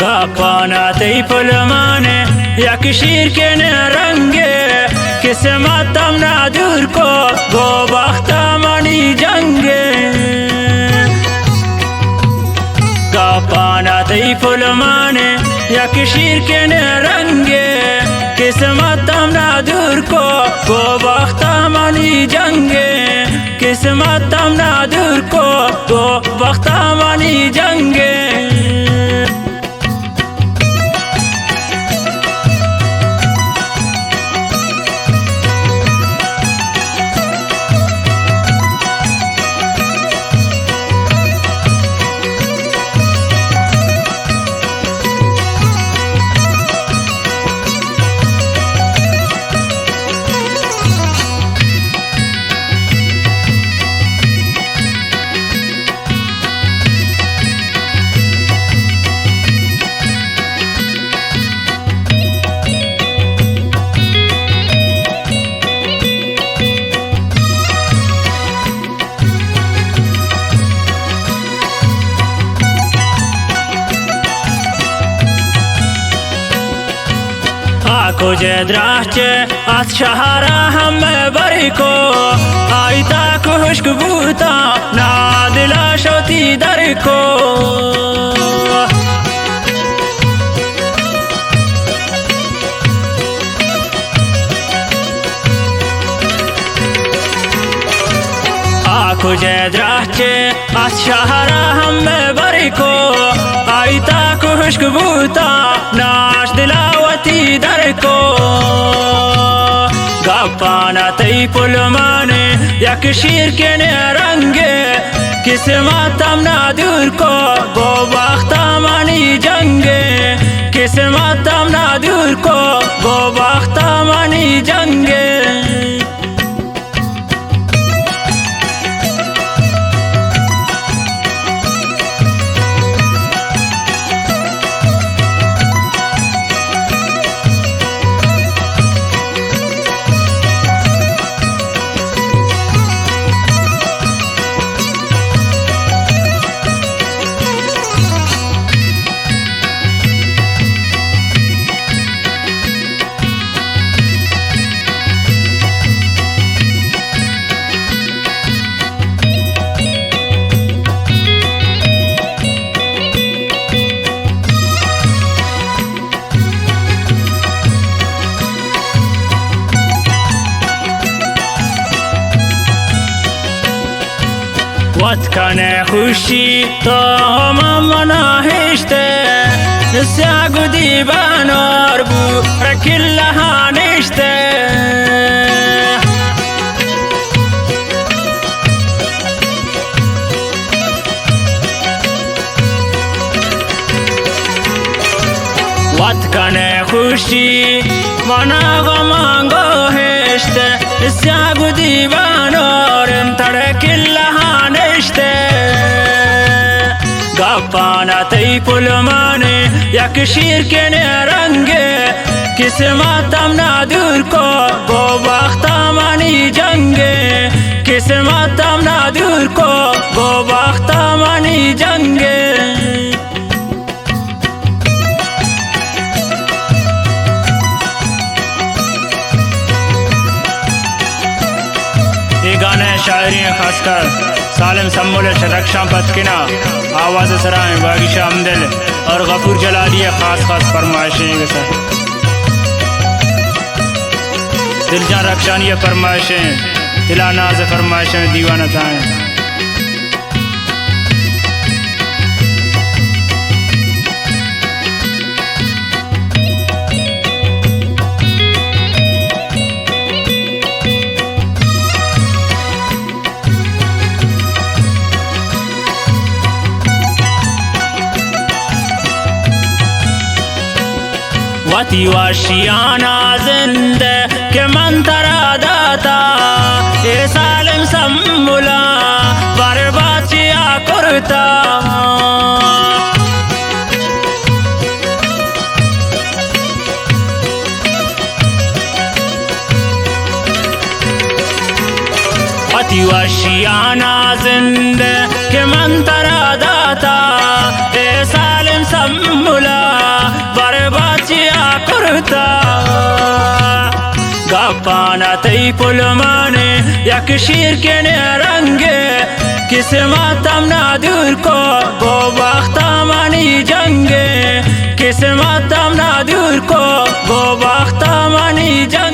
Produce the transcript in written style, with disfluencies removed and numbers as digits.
गापानाती पुलमाने या किशीर के न रंगे किस्मत तमना दूर को गो बख्ता मनी जंगे गापानाती पुलमाने या किशीर के न रंगे किस्मत तमना दूर को गो बख्ता मनी जंगे किस्मत तमना दूर को गो बख्ता मनी जंगे कुजे द्राचे आज शहरा हम बरिको आईता खुशबूता ना दिला शोती दर को कुजे द्राचे आज शहरा हम बरिको आईता खुशबूता नाश दिलावती दर को गापानाती पुलमाने या किशीर के न रंगे किस्मत तमना दूर को गो बख्ता मनी जंगे किस्मत तमना दूर को गो बख्ता मनी जंगे واتكان خوشی تو هم منا هشته سیاگو دیبان اور بو رکل لها نشته واتکان خوشی منا غمانگو هشته سیاگو دیبان اور ترکل لها गापानाती पुलमाने या किशीर के न रंगे किस्मत तमना दूर को गो बख्ता मनी जंगे किस्मत तमना दूर को गो बख्ता मनी जंगे ये गाने शायरी खासकर सालिम सम्मुल रक्षा पतकिना आवाज़ सराय बागिशा अमदल और गफूर जलाली खास फरमाइशें के साथ दिलजान रक्षानी फरमाइशें दिलानाज फरमाइशें दीवाना ताएं वती वाशियाना जिंदे के मंतरा दाता ये सालिम सम्मुला बर्बाद किया करता वती वाशियाना जिंदे के मंतरा दाता ये सालिम सम्मुला تی پلمانه یک شیر کنه رنگه قسمتم ندور کو با وقت منی جنگه قسمتم ندور کو با وقت منی جنگه